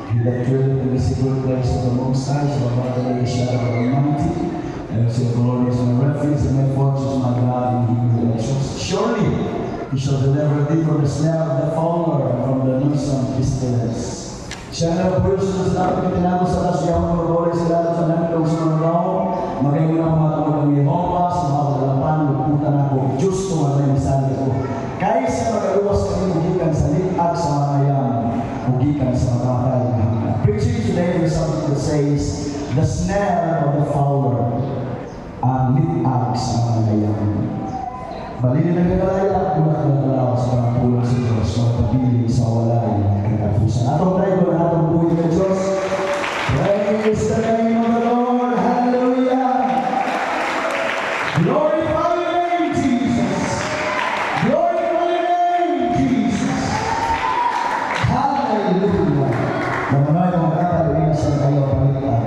He that dwelleth in the secret place of the Most High shall abide under the shadow of the Almighty. I will say, the Lord is my refuge and my fortress, my God, in him will I trust. Surely he shall deliver thee from the snare of the fowler and from the noisome pestilence. Siya na po yung susunod na tinalo sa kasyaw ng Lord sila sa nandang sunod magayon ang mga tumagang Yehova sa mga lalapan, magpunta na ko, Diyos ko ang may misali ko. Kaysa magaluwas kami ugikan sa litag sa mga yan, ugikan sa mga patay na hanggang. Preaching today is something that says, the snare of the fowler, ang litag sa mga yan. Balinin na kagalaya, bulak na galaw sa mga pulang sa Diyos, magpabiling sa walay kagapusan. Atong tayo na atong buhay ng Diyos. Praise the name of the Lord. Hallelujah. Glorify your name, Jesus. Glorify your name, Jesus. Hallelujah. Namanay mga katalawin sa kayo palitan.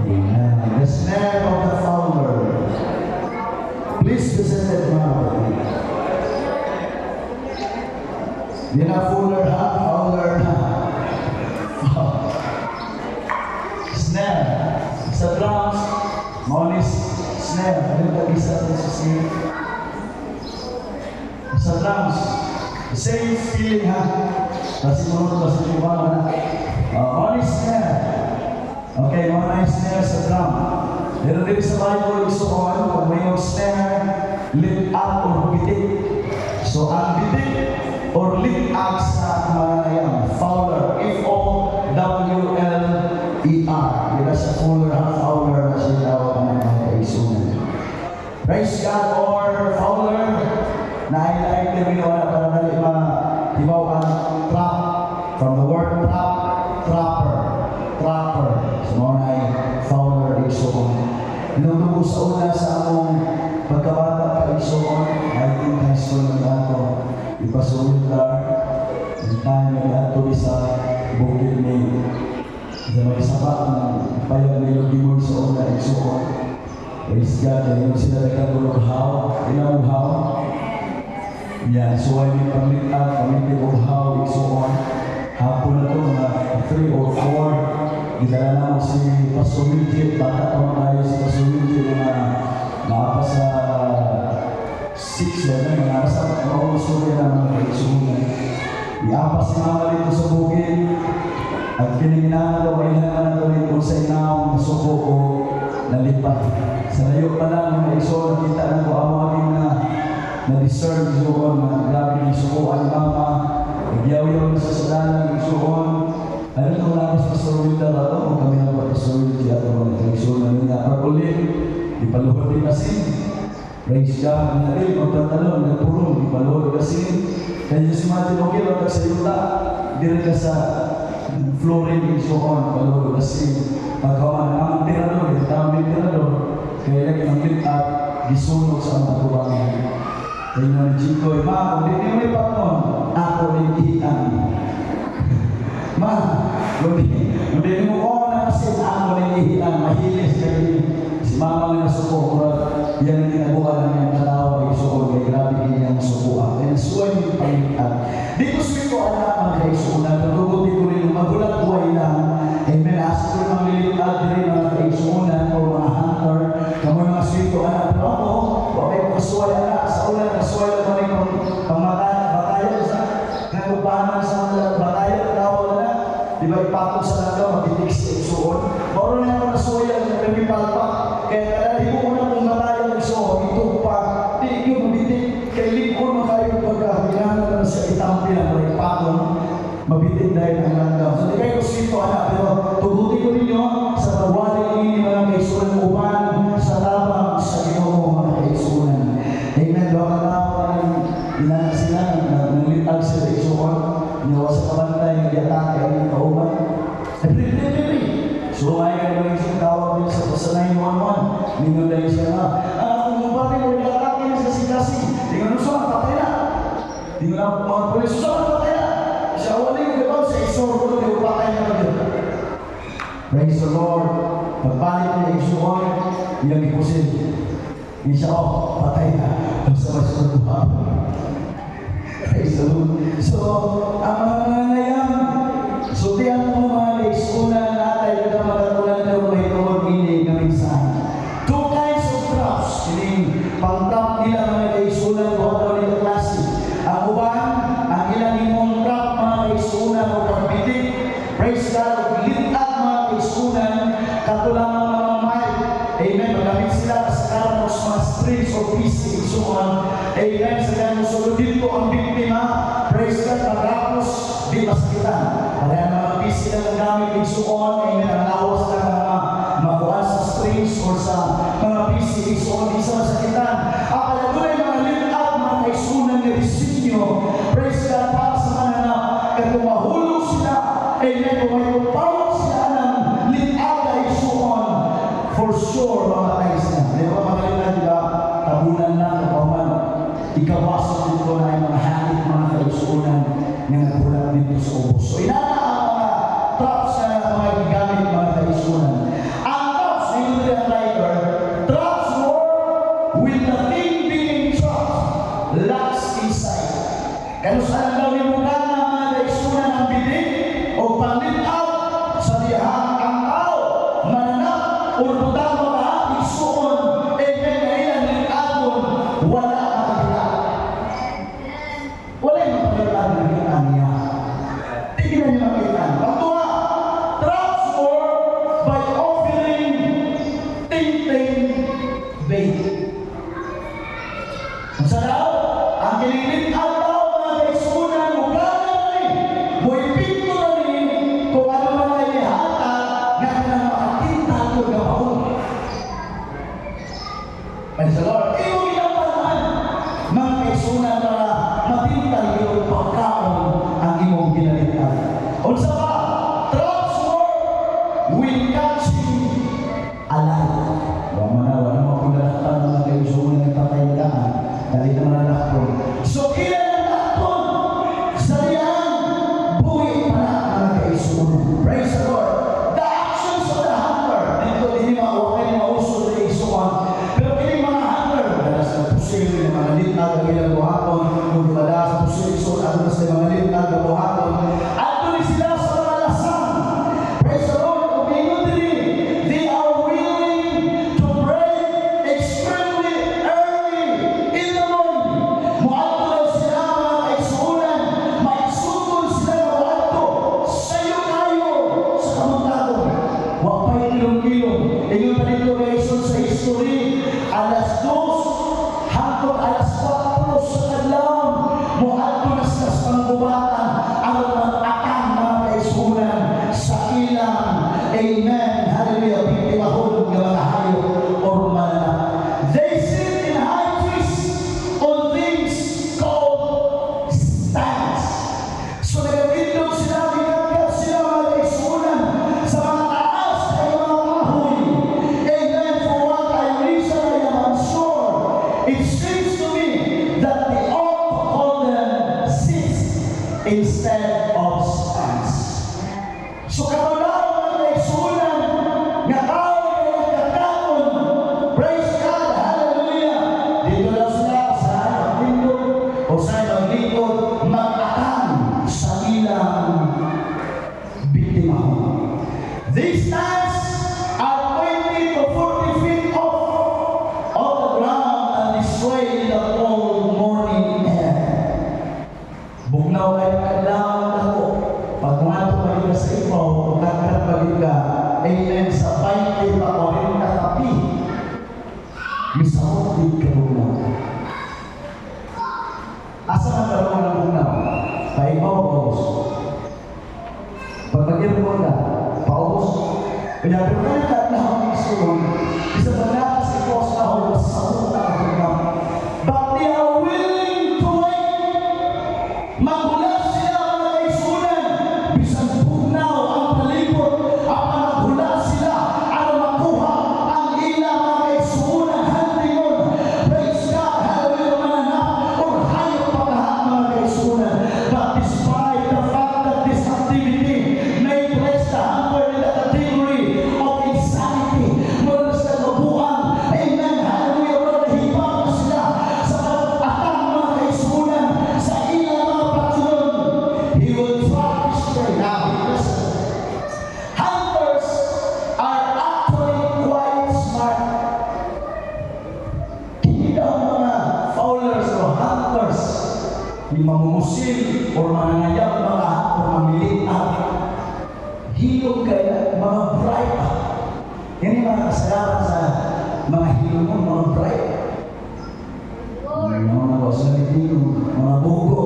Amen. The snare of the fowler. Please present it now. Yan ang fowler ha? Fowler ha? Snare. Sa drums, monis, snare. Ano ba isa ito sa snare? Sa drums, same feeling ha? Kasi mga ba sa iba na? Monis, snare. Okay, monis, snare sa drum. Pero din sa Bible, gusto ko pag may snare, lift up or bitik. So, ang bitik or lift up sa mga fowler, F-O-W-L-E-R. Yun sa fowler, fowler na siya tawag ng mga kaisunan. Praise God, or fowler, na-highlight na ginawa para natin ibaw ang trap, from the word trap, trapper. So, mga fowler, isuon. Inudugo sa una sa among pagkabata pa isuon, I think high school na ako, ipasulit lang, ang tayo na ito sa bukid ni sa may sapat na payag na yung gimoy sa una isuon. Praise God, yung sila nagkatulog-haw, inamughaw. Yan, so ay may pamilitan, pamilitin-ughaw, isuon. Hapon na ito, mga 3 or 4, gidala na mo si Pastor Wilkie, bata pa tayo si Pastor Wilkie na naapa sa 6 yan, mga nasa mausuri na mga kaisunan. Iapas si mama dito sa bukid, at kiniginahan daw ay naman na dito sa inaong suko o nalipat. Sa layo pa lang, mga iso, nakita na ko amagin na-discern isoon, na grabe ni suko ang mama, nagyaw-yaw na sa sadalan isoon. Ano itong labas Pastor Wilda ba ito? Kung kami na pa Pastor Wilda at mga kaisunan niya. Pag ulit, ipaluhod din kasi. Praise God, na rin, magtatalon, nagpurong, ipaluhod kasi. Kaya si Martin, okay, wag sa yuta. Dire ka sa flooring isoon, ipaluhod kasi. Pagkaman, ang tirador, yung tamang tirador, kaya lagi ng lipat, gisunog sa mga kubangan. Kaya nang chikoy, ma, kung di mo lipat nun, ako rin ihitan. Ma, hindi mo ko na kasi ako na ihihan, mahilis kayo. Si mama nga nasuko, yan ang kinabuhan ng katawa ay suko, kaya grabe kanyang sukuhan. Kaya suwan yung palitan. Di ko sweet ko anak mga kaisunan, pagkukuti ko rin magulat buhay lang. Amen, ask ko ng lilipat rin mga kaisunan o mga hunter, kamoy mga sweet ko anak. Pero ako, bakit ko kasuway anak, sa ulan, kasuway lang mo rin batayan sa kagupahan sa mga batayan, di ba ipatong sa langaw, matitik sa isuon. Bawala na ako nasuya, nagpipalpak. Kaya di ko una kung matayang isuon, ito pa. Di ko mabitik. Kaya likod makayo pagkahinahan na sa itampi na may ipatong. Mabitik dahil ang langaw. So di kayo sweet ko anak, pero tugutin ko ninyo sa pagwali ini mga kaisunan upan sa tabang sa Ginoo mga kaisunan. Amen. Baka na inanak sila, nalipag sila isuon. Nawa sa kabantay, nag-atake ang kauban. So ay ka naman isang tawag din sa 911. Minulay siya na, kung bakit mo nag-atake na sa sikasi, tingnan mo siya, patay na. Tingnan mo mga polis, siya, patay na. Siya, wala yung gabaw sa isor ko, di ko patay na kami. Praise the Lord. Pagbalik niya yung suon, ilang ipusin. Hindi siya, patay na. Sa mas pagbuha. Praise the Lord. So, ang mga lang. Kaya mga PC lang ang gamit, igsuon, ay ang lawas lang ang makuha sa strings or sa mga PC, igsuon, isa sa sakitan. Kaya doon ay mga lipat, mga kaisunan na disenyo, praise God, para sa mananap, kaya kung mahulog sila, amen, kung may upawag sila ng lipat na igsuon, for sure, mga kaisunan. Di ba mga lipat, di ba? Tabunan na, kapaman, ikawasan dito na yung mga halik, mga kaisunan na nagbulat dito sa ubos. So, inana ang mga traps na mga gigamit, mga kaisunan. Ang traps, yung writer, traps work with the thing being trapped lacks inside. Kaya saan daw yung mukha na mga kaisunan ang bidig o panlitaw sa dihang ang tao, mananap, o rutang mga isuon, e kailan ng agon, wala makakita. Wala yung makakita nakita niya. Tingnan niyo makita. Pagtunga, traps work by offering ting-ting bait. Sa daw, ang kililitaw daw mga kaisunan, mukana rin, muipinto na rin kung ano man ay ihata na kanang makakita ko gawin. Praise the Lord. Iyong ginapanahan, mga kaisunan, para matintay yung pagkaon ang imong ginalitan. Unsa pa, traps work with catching alive. Wala naman paglalaktan ng mga kaisunan ng pataylaan. Dahil naman ang lakpon. So, ilan ang lakpon? Sa liang buhay pa na mga kaisunan. Praise the Lord. The actions of the hunter. Dito, hindi mauwakay mausod na isuan. Pero hindi mga hunter. Dalas na pusil ng mga litag ang ilang buhaton. Kung madalas na pusil isuan, dalas na mga litag ang buhaton. At tuloy sila sa mga lasang. Praise the Lord. Umingon din. They are willing to pray extremely early in the morning. Muadto daw sila mga kaisunan. Magsugod sila muadto. Sayo kayo sa kamuntagon. Wapay ilong-ilong. Ingon pa dito reason sa history. Alas 2 hangtod alas 4 sa kadlawon. Muadto na sa panggubatan ang mag-atang mga kaisunan sa ilang. Amen. Hallelujah. Biktimahulog ng mga hayop o mananap. They sit in high trees on things called stands. So nagabindog sila, bigagap sila mga kaisunan sa mga taas ay mga kahoy. Amen. For what I reason I am unsure, it seems to me that the ought to call them seats instead of stands. So katulaw mga kaisunan, nga tao ay nagkataon. Praise God, hallelujah. Dito daw sila sa maglingkod o sa maglingkod, mag-atang sa ilang biktima. These stands are 20 to 40 feet off the ground and display in the cold morning air. Bugnaw ay kadlaw ako. Pag umato pa rin sa ipaw, pagkakat pa rin ka, amen, sa 20 pa o rin katapi. Misahot din ka bugnaw. Asa ka karoon ng bugnaw? Paipaw o paubos? Pag mag-irpon ka, paubos? Kaya pero kaya ka na ang isulong, isa ba na sa ipaw sa kahol, masahot na ang bugnaw. But they are willing to wait. Magulat sila mga kaisunan. Bisan bugnaw ang palibot. Ang magulat sila ang makuha ang ilang mga kaisunan. Handingon. Praise God. Hallelujah. Mananap. O hayop pa lahat mga kaisunan. But despite the fact that this activity may place the hunter in the category of insanity, mula sa kabuuan, amen, hallelujah, wala nahibang na sila sa pag-atang mga kaisunan sa ilang mga patulon. He will try to stay. Now, listen. Hunters are actually quite smart. Hindi daw mga fowlers o hunters, yung mamumusil o mga ngayang mga o mamilitan. Hilog kaya mga bright. Yan yung mga kasalanan sa mga hilog mo, mga bright. Mga boss na mga bugo.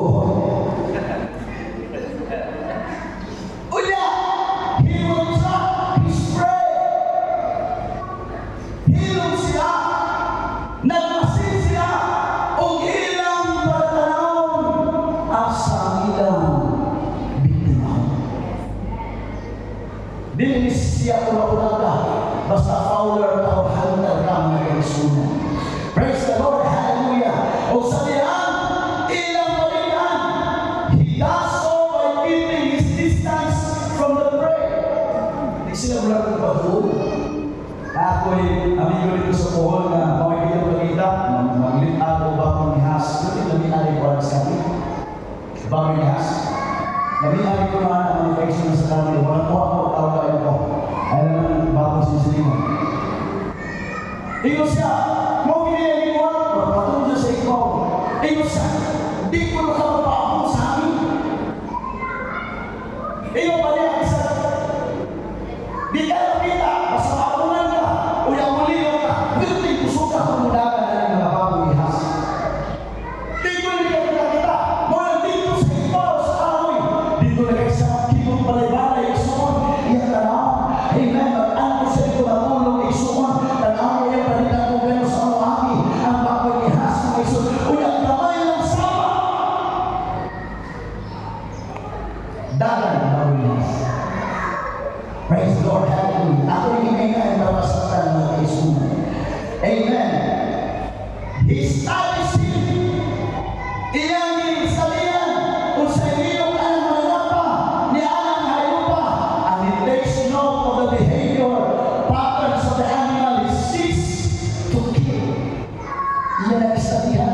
pohol na mga kailang balita, maglitan o bagong nihas. Ito yung laminari ko ang sabi. Bagong nihas. Laminari ko naman ang kaisyo na sa kanila. Walang po ako, tawag ko. Ayaw naman bagong sisilingan. Ingo siya, mo ginili ko, patungkol sa ikaw. Ingo siya, di ko nakapapakong sa amin. Ingo pa niya, isa, di ka nakita, basta makungan ka, uyang-ulilo ka, hindi puso ka kumudagan na ng mga bagong ihas. Di ko hindi ka nakita, mula dito sa ikaw, sa amoy, dito na kayo sa kibong balay-balay, isuon, iyan na lang. Amen, mag-ano sa ito na tulong, isuon, tanaw yan, palitan ko gano'n sa uwagi, ang bagong ihas ng isuon, uyang kamay ng sama. Dagan ang bagong ihas. Praise the Lord, hallelujah. Ako yung ingay na masatan ng Yesus. Amen. His time is here. Iyang ginsabihan kung sa iyong anang mananapa ni anang hayupa, and it takes note of the behavior patterns of the animal he seeks to kill. Iyan ang isabihan